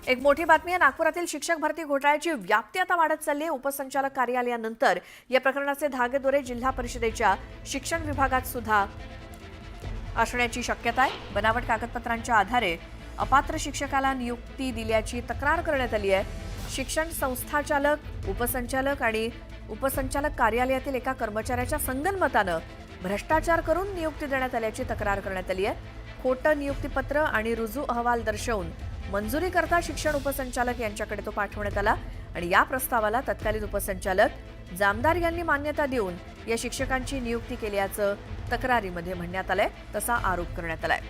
एक मोठी बातमी आहे। नागपुरातील शिक्षक भरती घोटाळ्याची व्याप्ती आता वाढत चालली आहे। उपसंचालक कार्यालयानंतर या प्रकरणाचे धागेदोरे जिल्हा परिषदेच्या शिक्षण विभागात सुद्धा असण्याची शक्यता आहे। बनावट कागदपत्रांच्या आधारे अपात्र शिक्षकाला नियुक्ती दिल्याची तक्रार करण्यात आली आहे। शिक्षण संस्थाचालक, उपसंचालक आणि उपसंचालक कार्यालयातील एका कर्मचाऱ्याच्या संगनमतानं भ्रष्टाचार करून नियुक्ती देण्यात आल्याची तक्रार करण्यात आली आहे। खोटं नियुक्तीपत्र आणि रुजू अहवाल दर्शवून मंजुरी करता शिक्षण उपसंचालक यांच्याकडे तो पाठवण्यात आला आणि या प्रस्तावाला तत्कालीन उपसंचालक जामदार यांनी मान्यता देऊन या शिक्षकांची नियुक्ती केल्याचं तक्रारीमध्ये म्हणण्यात आलंय, तसा आरोप करण्यात आलाय।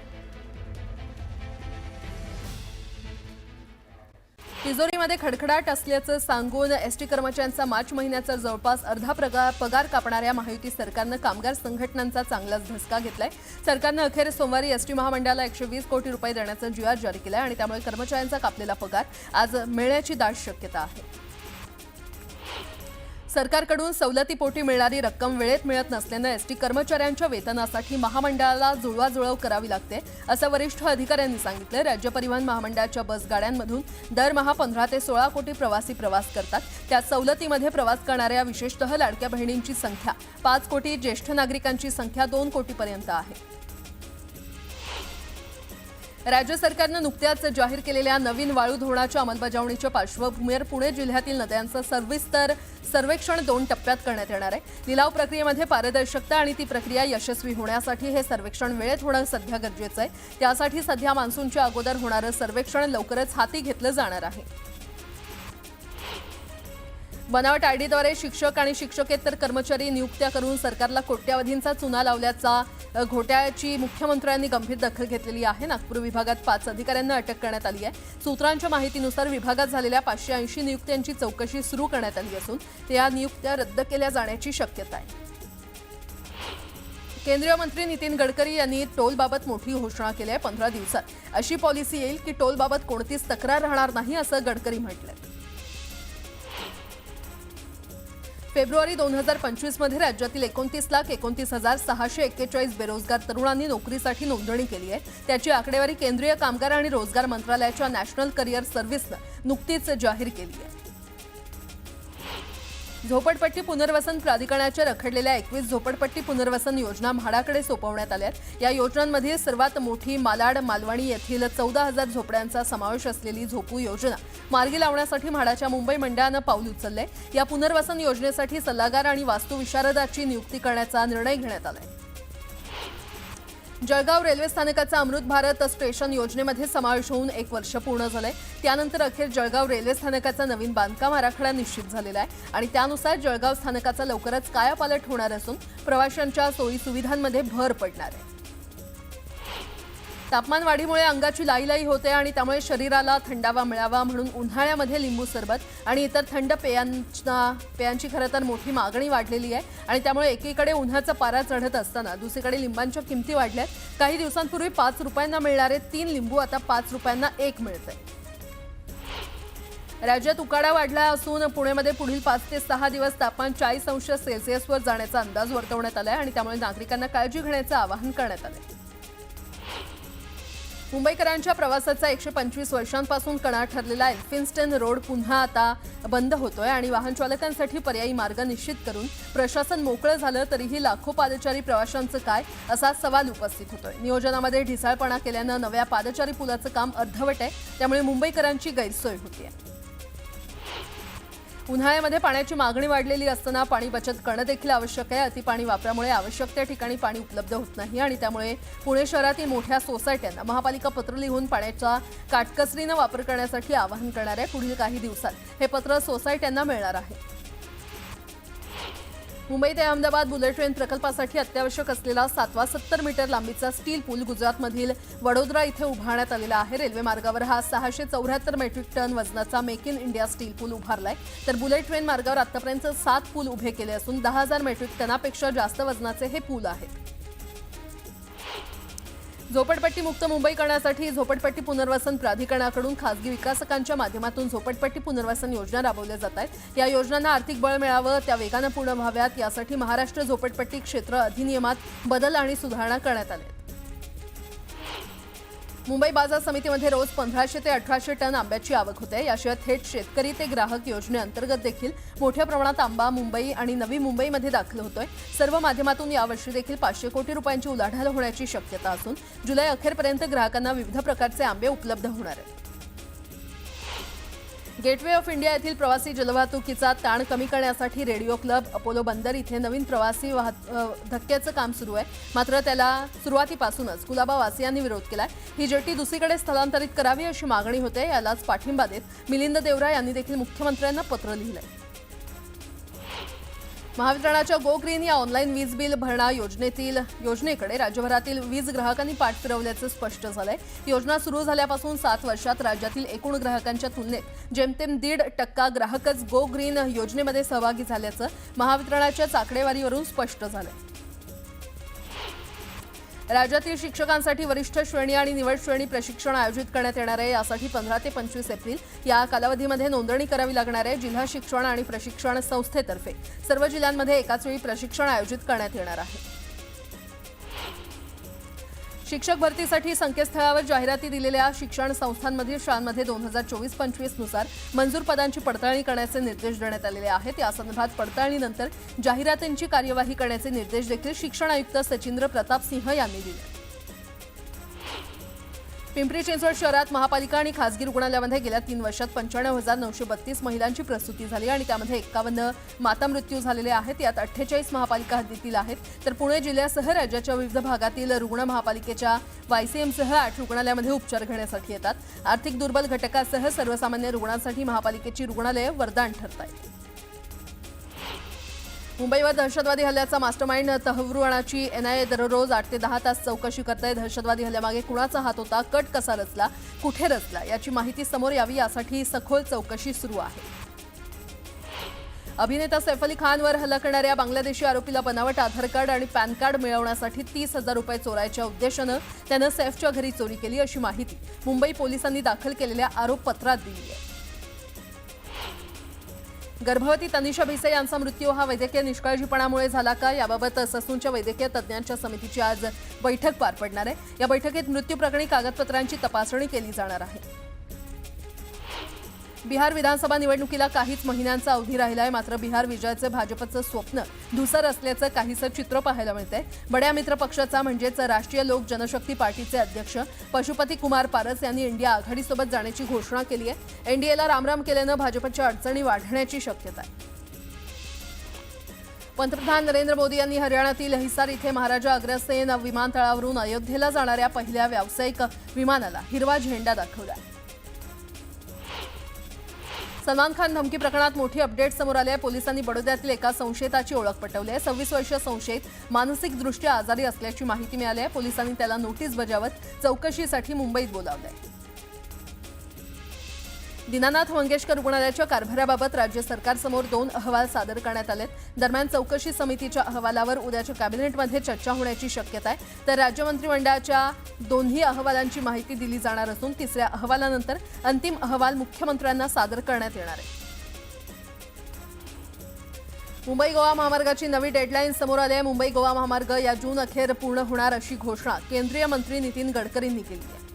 तिजोरीमध्ये खडखडाट असल्याचं सांगून एसटी कर्मचाऱ्यांचा मार्च महिन्याचा जवळपास अर्धा पगार कापणाऱ्या महायुती सरकारनं कामगार संघटनांचा चांगलाच धसका घेतलाय। सरकारनं अखेर सोमवारी एसटी महामंडळाला 120 कोटी रुपये देण्याचा जी.आर जारी केलाय आणि त्यामुळे कर्मचाऱ्यांचा कापलेला पगार आज मिळण्याची दाट शक्यता आहे। सरकारकडून सवलतीपोटी मिळणारी रक्कम वेळेत मिळत नसल्यानं एसटी कर्मचाऱ्यांच्या वेतनासाठी महामंडळाला जुळवाजुळव करावी लागते, असं वरिष्ठ अधिकाऱ्यांनी सांगितलं। राज्य परिवहन महामंडळाच्या बसगाड्यांमधून दरमहा 15 ते 16 कोटी प्रवासी प्रवास करतात। त्या सवलतीमध्ये प्रवास करणाऱ्या विशेषतः लाडक्या बहिणींची संख्या 5 कोटी, ज्येष्ठ नागरिकांची संख्या 2 कोटीपर्यंत आहे। राज्य सरकारनं नुकत्याच जाहीर केलेल्या नवीन वाळू धोरणाच्या अंमलबजावणीच्या पार्श्वभूमीवर पुणे जिल्ह्यातील नद्यांचं सविस्तर सर्वेक्षण 2 टप्प्यात करण्यात येणार आहे। लिलाव प्रक्रियेमध्ये पारदर्शकता आणि ती प्रक्रिया यशस्वी होण्यासाठी हे सर्वेक्षण वेळेत होणं सध्या गरजेचं आहे। त्यासाठी सध्या मान्सूनच्या अगोदर होणारं सर्वेक्षण लवकरच हाती घेतलं जाणार आहे। बनावट आयडीद्वारे शिक्षक आणि शिक्षकेतर कर्मचारी नियुक्त्या करून सरकारला कोट्यावधींचा चुना लावल्याचा घोटाळ्याची मुख्यमंत्र्यांनी गंभीर दखल घेतलेली आहे। नागपूर विभागात 5 अधिकाऱ्यांना अटक करण्यात आली आहे। सूत्रांच्या माहितीनुसार विभागात झालेल्या 580 नियुक्त्यांची चौकशी सुरू करण्यात आली असून त्या नियुक्त्या रद्द केल्या जाण्याची शक्यता आहे। केंद्रीय मंत्री नितीन गडकरी यांनी टोलबाबत मोठी घोषणा केली आहे। 15 दिवसात अशी पॉलिसी येईल की टोलबाबत कोणतीच तक्रार राहणार नाही, असं गडकरी म्हटलंय। फेब्रुवारी 2025 मध्ये राज्यातील 29,29,641 बेरोजगार तरुणांनी नोकरीसाठी नोंदणी केली आहे। त्याची आकडेवारी केंद्रीय कामगार आणि रोजगार मंत्रालयाच्या नॅशनल करिअर सर्व्हिसनं नुकतीच जाहीर केली आहे। झोपडपट्टी पुनर्वसन प्राधिकरणाच्या रखडलेल्या 21 झोपडपट्टी पुनर्वसन योजना म्हाडाकडे सोपवण्यात आल्या आहेत। या योजनांमध्ये सर्वात मोठी मालाड मालवणी येथील 14,000 झोपड्यांचा समावेश असलेली झोपू योजना मार्गी लावण्यासाठी म्हाडाच्या मुंबई मंडळानं पाऊल उचललंय। या पुनर्वसन योजनेसाठी सल्लागार आणि वास्तुविशारदाची नियुक्ती करण्याचा निर्णय घेण्यात आलाय। जळगाव रेल्वे स्थानकाचा अमृत भारत स्टेशन योजनेमध्ये समावेश होऊन 1 वर्ष पूर्ण झालंय। त्यानंतर अखेर जळगाव रेल्वे स्थानकाचा नवीन बांधकाम आराखडा निश्चित झालेला आहे आणि त्यानुसार जळगाव स्थानकाचा लवकरच कायापालट होणार असून प्रवाशांच्या सोयी सुविधांमध्ये भर पडणार आहे। तापमान वाढीमुळे अंगाची लाई होते आणि त्यामुळे शरीराला थंडावा मिळावा म्हणून उन्हाळ्यामध्ये लिंबू सरबत आणि इतर थंड पेयांची खरं तर मोठी मागणी वाढलेली आहे आणि त्यामुळे एकीकडे उन्हाचा पारा चढत असताना दुसरीकडे लिंबांच्या किमती वाढल्यात। काही दिवसांपूर्वी 5 रुपयांना मिळणारे 3 लिंबू आता 5 रुपयांना 1 मिळतंय। राज्यात उकाडा वाढला असून पुण्यामध्ये पुढील 5 ते 6 दिवस तापमान 40 अंश सेल्सिअसवर जाण्याचा अंदाज वर्तवण्यात आलाय आणि त्यामुळे नागरिकांना काळजी घेण्याचं आवाहन करण्यात आलंय। मुंबईकरांच्या प्रवासाचा 125 वर्षांपासून कणा ठरलेला एल्फिन्स्टन रोड पुन्हा आता बंद होतोय आणि वाहन चालकांसाठी पर्यायी मार्ग निश्चित करून प्रशासन मोकळं झालं तरीही लाखो पादचारी प्रवाशांचं काय, असा सवाल उपस्थित होतोय। नियोजनामध्ये ढिसाळपणा केल्यानं नव्या पादचारी पुलाचं काम अर्धवट आहे, त्यामुळे मुंबईकरांची गैरसोय होतीये। उन्हाळ्यामध्ये पाण्याची मागणी वाढलेली असताना पाणी बचत करणं देखील आवश्यक आहे। अतिपाणी वापरामुळे आवश्यक त्या ठिकाणी पाणी उपलब्ध होत नाही आणि त्यामुळे पुणे शहरातील मोठ्या सोसायट्यांना महापालिका पत्र लिहून पाण्याचा काटकसरीनं वापर करण्यासाठी आवाहन करणार आहे। पुढील काही दिवसात हे पत्र सोसायट्यांना मिळणार आहे। मुंबई ते अहमदाबाद बुलेट ट्रेन प्रकल्पासाठी अत्यावश्यक असलेला 7वा 70 मीटर लांबीचा स्टील पूल गुजरातमधील वडोदरा इथे उभारण्यात आलेला आहे। रेल्वे मार्गावर हा 674 मेट्रिक टन वजनाचा मेक इन इंडिया स्टील पूल उभारलाय, तर बुलेट ट्रेन मार्गावर आतापर्यंत 7 पूल उभे केले असून 10,000 मेट्रिक टनापेक्षा जास्त वजनाचे हे पूल आहेत। झोपडपट्टी मुक्त मुंबई करण्यासाठी झोपडपट्टी पुनर्वसन प्राधिकरणाकडून खासगी विकासकांच्या माध्यमातून झोपडपट्टी पुनर्वसन योजना राबवल्या जात आहेत। या योजनांना आर्थिक बळ मिळावं, त्या वेगानं पूर्ण व्हाव्यात यासाठी महाराष्ट्र झोपडपट्टी क्षेत्र अधिनियमात बदल आणि सुधारणा करण्यात आल्या। मुंबई बाजार समितीमध्ये रोज 1500 ते 1800 टन आंब्याची आवक होते। याशिवाय थेट शेतकरी ते ग्राहक योजनेअंतर्गत देखील मोठ्या प्रमाणात आंबा मुंबई आणि नवी मुंबईमध्ये दाखल होतोय। सर्व माध्यमातून यावर्षी देखील 500 कोटी रुपयांची उलाढाल होण्याची शक्यता असून जुलै अखेरपर्यंत ग्राहकांना विविध प्रकारचे आंबे उपलब्ध होणार आहेत। गेटवे ऑफ इंडिया येथील प्रवासी जलवाहतुकीचा ताण कमी करण्यासाठी रेडिओ क्लब अपोलो बंदर इथे नवीन प्रवासी धक्क्याचं काम सुरू आहे। मात्र त्याला सुरुवातीपासूनच कुलाबा वासियांनी विरोध केलाय। ही जेटी दुसरीकडे स्थलांतरित करावी अशी मागणी होते। यालाच पाठिंबा देत मिलिंद देवरा यांनी देखील मुख्यमंत्र्यांना पत्र लिहिलंय। महावितरणाच्या गो ग्रीन या ऑनलाईन वीज बिल भरणा योजनेकडे राज्यभरातील वीज ग्राहकांनी पाठ फिरवल्याचं स्पष्ट झालंय। योजना सुरू झाल्यापासून 7 वर्षात राज्यातील एकूण ग्राहकांच्या तुलनेत जेमतेम 1.5% ग्राहकच गो ग्रीन योजनेमध्ये सहभागी झाल्याचं महावितरणाच्या आकडेवारीवरून स्पष्ट झालंय। राज्यातील शिक्षकांसाठी वरिष्ठ श्रेणी आणि निवड श्रेणी प्रशिक्षण आयोजित करण्यात येणार आहे। यासाठी 15 ते 25 एप्रिल या कालावधीमध्ये नोंदणी करावी लागणार आहे। जिल्हा शिक्षण आणि प्रशिक्षण संस्थेतर्फे सर्व जिल्ह्यांमध्ये एकाच वेळी प्रशिक्षण आयोजित करण्यात येणार आहे। शिक्षक भरतीसाठी संकेतस्थळावर जाहिराती दिलेल्या शिक्षण संस्थांमधील शाळांमध्ये 2024-25 नुसार मंजूर पदांची पडताळणी करण्याचे निर्देश देण्यात आलेले आहेत। या संदर्भात पडताळणीनंतर जाहिरातींची कार्यवाही करण्याचे निर्देश देखील शिक्षण आयुक्त सचिंद्र प्रताप सिंह यांनी दिले। पिंपरी चिंचवड शहरात महापालिका आणि खासगी रुग्णालयामध्ये गेल्या 3 वर्षात 95,932 महिलांची प्रसूती झाली आणि त्यामध्ये 51 माता मृत्यू झालेले आहेत। यात 48 महापालिका हद्दीतील आहेत, तर पुणे जिल्ह्यासह राज्याच्या विविध भागातील रुग्ण महापालिकेच्या वायसीएमसह 8 रुग्णालयामध्ये उपचार घेण्यासाठी येतात। आर्थिक दुर्बल घटकासह सर्वसामान्य रुग्णांसाठी महापालिकेची रुग्णालये वरदान ठरत आहेत। मुंबईवर दहशतवादी हल्ल्याचा मास्टरमाइंड तहव्वुराची एनआयए दररोज 8 ते 10 तास चौकशी करते। दहशतवादी हल्ल्यामागे कुणाचा हात होता, कट कसा रचला, कुठे रचला याची माहिती समोर यावी यासाठी सखोल चौकशी सुरू आहे। अभिनेता सैफ अली खानवर हल्ला करणाऱ्या बांगलादेशी आरोपीला बनावट आधार कार्ड आणि पॅन कार्ड मिळवण्यासाठी 30,000 रुपये चोरायच्या उद्देशानं त्यानं सैफच्या घरी चोरी केली अशी माहिती मुंबई पोलिसांनी दाखल केलेल्या आरोपपत्रात दिली आहे। गर्भवती तनिषा भिसे यांचा मृत्यू हा वैद्यकीय निष्काळजीपणामुळे झाला का, याबाबत ससूनच्या वैद्यकीय तज्ज्ञांच्या समितीची आज बैठक पार पडणार आहे। या बैठकीत मृत्यू प्रकरणी कागदपत्रांची तपासणी केली जाणार आहे। बिहार विधानसभा निवडणुकीला काहीच महिन्यांचा अवधी राहिला आहे, मात्र बिहार विजयाचे भाजपचं स्वप्न धुसर असल्याचं काहीसं चित्र पाहायला मिळतंय। बड्या मित्र पक्षाचा म्हणजेच राष्ट्रीय लोक जनशक्ती पार्टीचे अध्यक्ष पशुपती कुमार पारस यांनी इंडिया आघाडीसोबत जाण्याची घोषणा केली आहे। एनडीएला रामराम केल्यानं भाजपच्या अडचणी वाढण्याची शक्यता आहे। पंतप्रधान नरेंद्र मोदी यांनी हरियाणातील हिसार इथे महाराजा अग्रसेन विमानतळावरून अयोध्येला जाणाऱ्या पहिल्या व्यावसायिक विमानाला हिरवा झेंडा दाखवला। सलमान खान धमकी प्रकरणात मोठी अपडेट समोर आली आहे। पोलिसांनी बडोद्यातील एका संशयिताची ओळख पटवली आहे। 26 वर्षीय संशयित मानसिकदृष्ट्या आजारी असल्याची माहिती मिळाली आहे। पोलिसांनी त्याला नोटीस बजावत चौकशीसाठी मुंबईत बोलावलंय। दीनानाथ मंगेशकर रुग्णालयाच्या कारभाराबाबत राज्य सरकारसमोर 2 अहवाल सादर करण्यात आले। दरम्यान चौकशी समितीच्या अहवालावर उद्याच्या कॅबिनेटमध्ये चर्चा होण्याची शक्यता आहे। तर राज्य मंत्रिमंडळाच्या दोन्ही अहवालांची माहिती दिली जाणार असून 3ऱ्या अहवालानंतर अंतिम अहवाल मुख्यमंत्र्यांना सादर करण्यात येणार आहे। मुंबई गोवा महामार्गाची नवी डेडलाईन समोर आली आहे। मुंबई गोवा महामार्ग या जून अखेर पूर्ण होणार अशी घोषणा केंद्रीय मंत्री नितीन गडकरींनी केली आहे।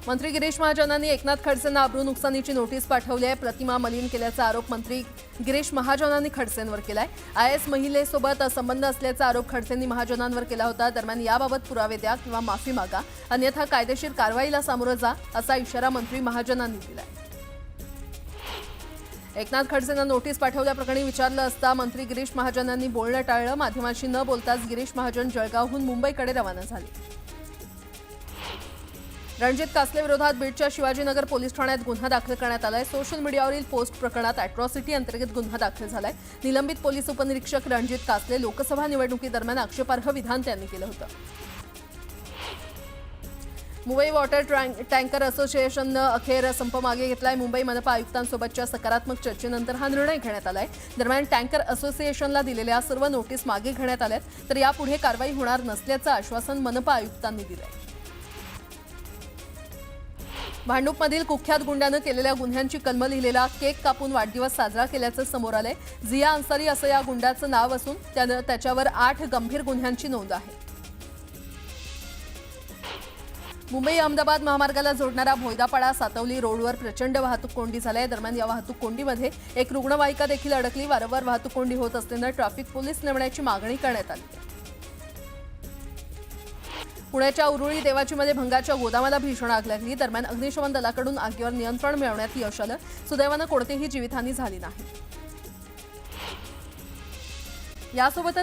मंत्री गिरीश महाजनांनी एकनाथ खडसेंना अब्रू नुकसानीची नोटीस पाठवली आहे। प्रतिमा मलिन केल्याचा आरोप मंत्री गिरीश महाजनांनी खडसेंवर केलाय। आयएस महिलेसोबत संबंध असल्याचा आरोप खडसेंनी महाजनांवर केला होता। दरम्यान याबाबत पुरावे द्या किंवा माफी मागा, अन्यथा कायदेशीर कारवाईला सामोरं जा असा इशारा मंत्री महाजनांनी दिलाय। एकनाथ खडसेंना नोटीस पाठवल्याप्रकरणी विचारलं असता मंत्री गिरीश महाजनांनी बोलणं टाळलं। माध्यमांशी न बोलताच गिरीश महाजन जळगावहून मुंबईकडे रवाना झाले। रणजित कासले विरोधात बीडच्या शिवाजीनगर पोलीस ठाण्यात गुन्हा दाखल करण्यात आलाय। सोशल मीडियावरील पोस्ट प्रकरणात अॅट्रॉसिटी अंतर्गत गुन्हा दाखल झालाय। निलंबित पोलीस उपनिरीक्षक रणजित कासले लोकसभा निवडणुकीदरम्यान आक्षेपार्ह विधान त्यांनी केलं होतं। मुंबई वॉटर टँकर असोसिएशननं अखेर संप मागे घेतलाय। मुंबई मनपा आयुक्तांसोबतच्या सकारात्मक चर्चेनंतर हा निर्णय घेण्यात आलाय। दरम्यान टँकर असोसिएशनला दिलेल्या सर्व नोटीस मागे घेण्यात आल्यात, तर यापुढे कारवाई होणार नसल्याचं आश्वासन मनपा आयुक्तांनी दिलंय। भांडूपमधील कुख्यात गुंडानं केलेल्या गुन्ह्यांची कलम लिहिलेला केक कापून वाढदिवस साजरा केल्याचं समोर आलंय। झिया अन्सारी असं या गुंडाचं नाव असून त्याच्यावर 8 गंभीर गुन्ह्यांची नोंद आहे। मुंबई अहमदाबाद महामार्गाला जोडणारा भोयदापाडा सातवली रोडवर प्रचंड वाहतूक कोंडी झाली आहे. दरम्यान या वाहतूक कोंडीमध्ये एक रुग्णवाहिका देखील अडकली. वारंवार वाहतूक कोंडी होत असल्यानं ट्रॅफिक पोलीस नेमण्याची मागणी करण्यात आली. पुण्याच्या उरुळी देवाचीमध्ये भंगाच्या गोदामाला भीषण आग लागली. दरम्यान अग्निशमन दलाकडून आगीवर नियंत्रण मिळवण्यात यश आलं. सुदैवानं कोणतीही जीवितहानी झाली नाही. यासोबतच